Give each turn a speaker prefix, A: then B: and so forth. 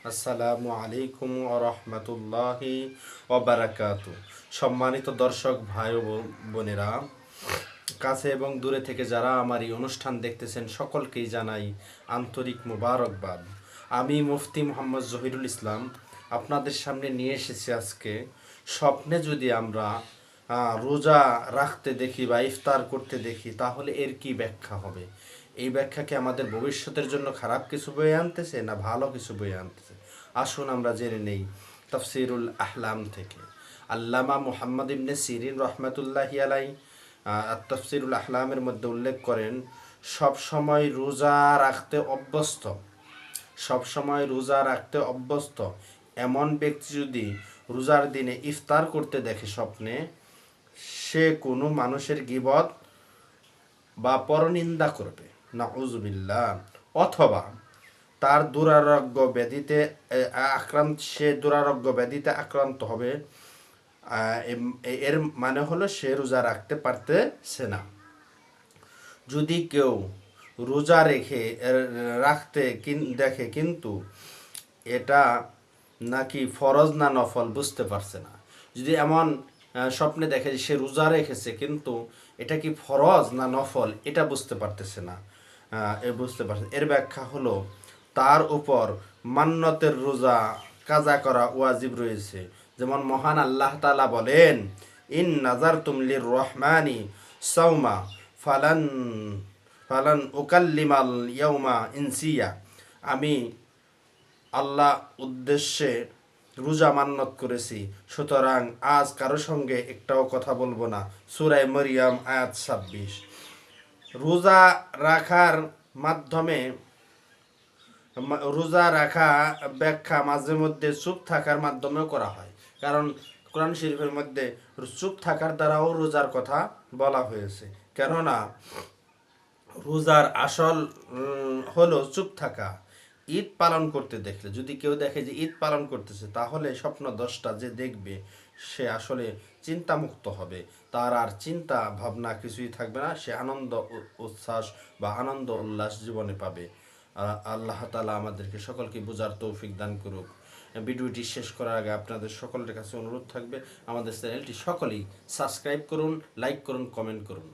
A: আসসালামু আলাইকুম ওয়া রাহমাতুল্লাহি ওয়া বারাকাতু। সম্মানিত দর্শক ভাই ও বোনেরা, কাছে এবং দূরে থেকে যারা আমার এই অনুষ্ঠান দেখতেছেন সকলকেই জানাই আন্তরিক মোবারকবাদ। আমি মুফতি মোহাম্মদ জহিরুল ইসলাম আপনাদের সামনে নিয়ে এসেছি আজকে। স্বপ্নে যদি আমরা রোজা রাখতে দেখি বা ইফতার করতে দেখি, তাহলে এর কি ব্যাখ্যা হবে? এই ব্যাখ্যা কি আমাদের ভবিষ্যতের জন্য খারাপ কিছু বয়ে আনতেছে না ভালো কিছু বয়ে আনতেছে? আসুন আমরা জেনে নেই তাফসিরুল আহলাম থেকে। আল্লামা মুহাম্মদ ইবনে সিরিন রহমাতুল্লাহি আলাই তাফসিরুল আহলামের মধ্যে উল্লেখ করেন, সব সময় রোজা রাখতে অভ্যস্ত এমন ব্যক্তি যদি রোজার দিনে ইফতার করতে দেখে স্বপ্নে, সে কোনো মানুষের গীবত বা পরনিন্দা করবে, নাউজুবিল্লাহ, অথবা তার দুরারোগ্য ব্যাধিতে আক্রান্ত হবে। এর মানে হলো সে রোজা রাখতে পারতেছে না। যদি কেউ রোজা রাখতে দেখে কিন্তু এটা নাকি ফরজ না নফল বুঝতে পারছে না, যদি এমন স্বপ্নে দেখে যে সে রোজা রেখেছে কিন্তু এটা কি ফরজ না নফল এটা বুঝতে পারতেছে না, এর ব্যাখ্যা হলো তার উপর মান্নতের রোজা কাজা করা ওয়াজিব রয়েছে। যেমন মহান আল্লাহ তাআলা বলেন, ইন নাজারতুম লির রহমানি সাওমা ফালান ফালান উকাল্লিমাল ইয়াউমা ইনসিয়া। আমি আল্লাহ উদ্দেশ্যে রোজা মান্নত করেছি, সুতরাং আজ কারো সঙ্গে একটাও কথা বলবো না। সূরা মরিয়ম আয়াত 26। রোজা রাখার মাধ্যমে রোজা রাখা ব্যাখ্যা মাঝে মধ্যে চুপ থাকার মাধ্যমেও করা হয়, কারণ কোরআন শরীফের মধ্যে চুপ থাকার দ্বারাও রোজার কথা বলা হয়েছে। কেননা রোজার আসল হলো চুপ থাকা। ঈদ পালন করতে দেখলে, যদি কেউ দেখে যে ঈদ পালন করতেছে, তাহলে স্বপ্ন দশটা যে দেখবে সে আসলে চিন্তামুক্ত হবে, তার আর চিন্তা ভাবনা কিছুই থাকবে না, সে আনন্দ উচ্ছ্বাস বা আনন্দ উল্লাস জীবনে পাবে। আল্লাহ তাআলা আমাদেরকে সকলকে বোঝার তৌফিক দান করুক। ভিডিওটি শেষ করার আগে আপনাদের সকলের কাছে অনুরোধ থাকবে, আমাদের চ্যানেলটি সকলেই সাবস্ক্রাইব করুন, লাইক করুন, কমেন্ট করুন।